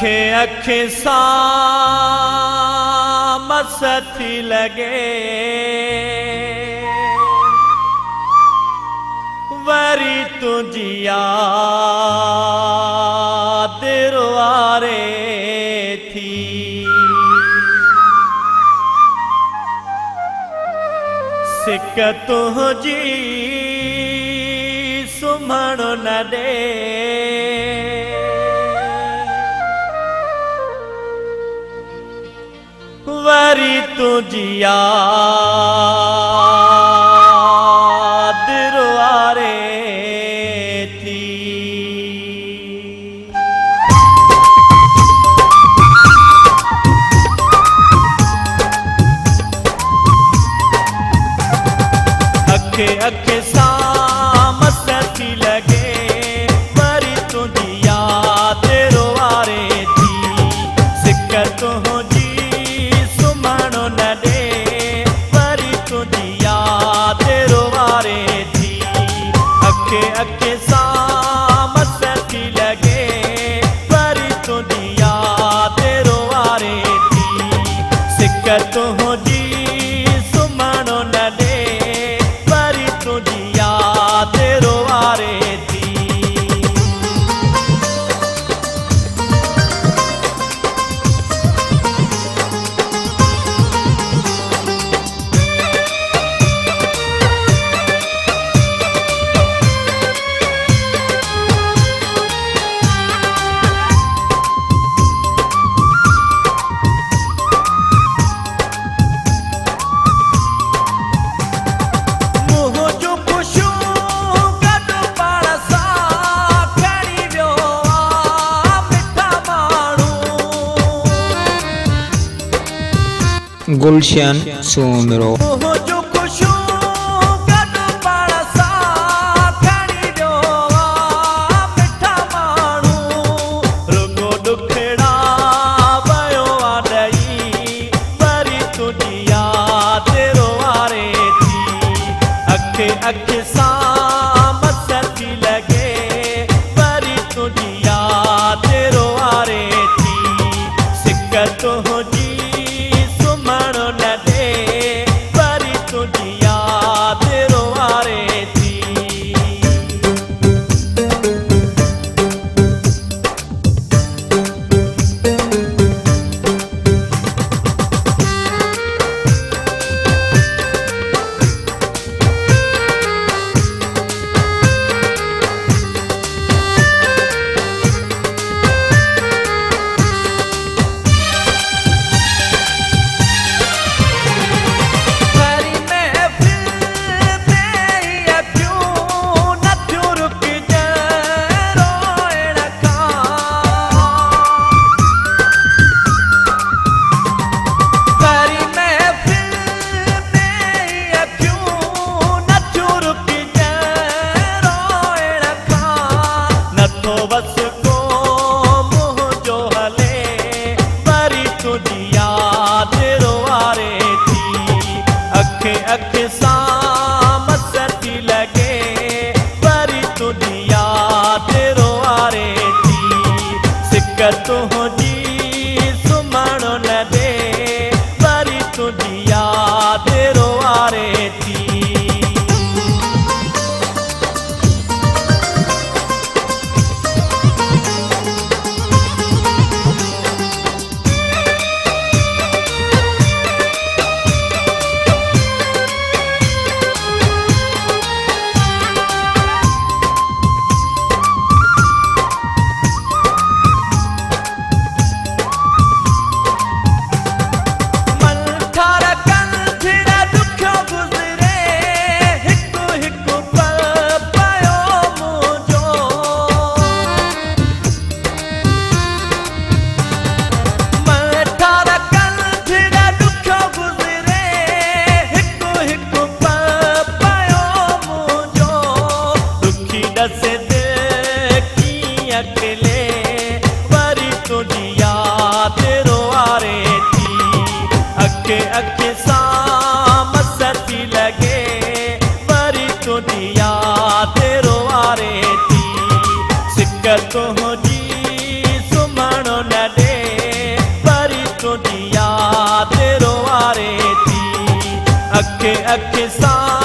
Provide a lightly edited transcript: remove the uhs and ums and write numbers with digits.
अखे अखे सां मस थी लगे वरी तुझी याद रुआरे थी सिक तुझी सुम्हण न दे वरी तुझी याद रुआरे थी। अखे अखे सां मस थी लगे वरी तुझी याद रुआरे थी सिक तुझी अखे सां मस थी लगे वरी तुझी याद रुआरे थी सिक तुझी सुम्हण न दे वरी तुझी याद रुआरे थी। गुलशन सोनरो अखे सां मस थी लगे वरी तुझी याद रुआरे थी सिक तुझी सुम्हण न दे वरी तुझी याद रुआरे थी। बस को मुझो हले वरी तुझी याद रुआरे थी अखे अखे सां मस थी लगे वरी तुझी याद रुआरे थी सिक तुझी सुम्हण न दे वरी तुझी याद रुआरे थी। अखे अखे सां मस थी लगे वरी तुझी याद रुआरे थी सिक तुझी सुम्हण न सां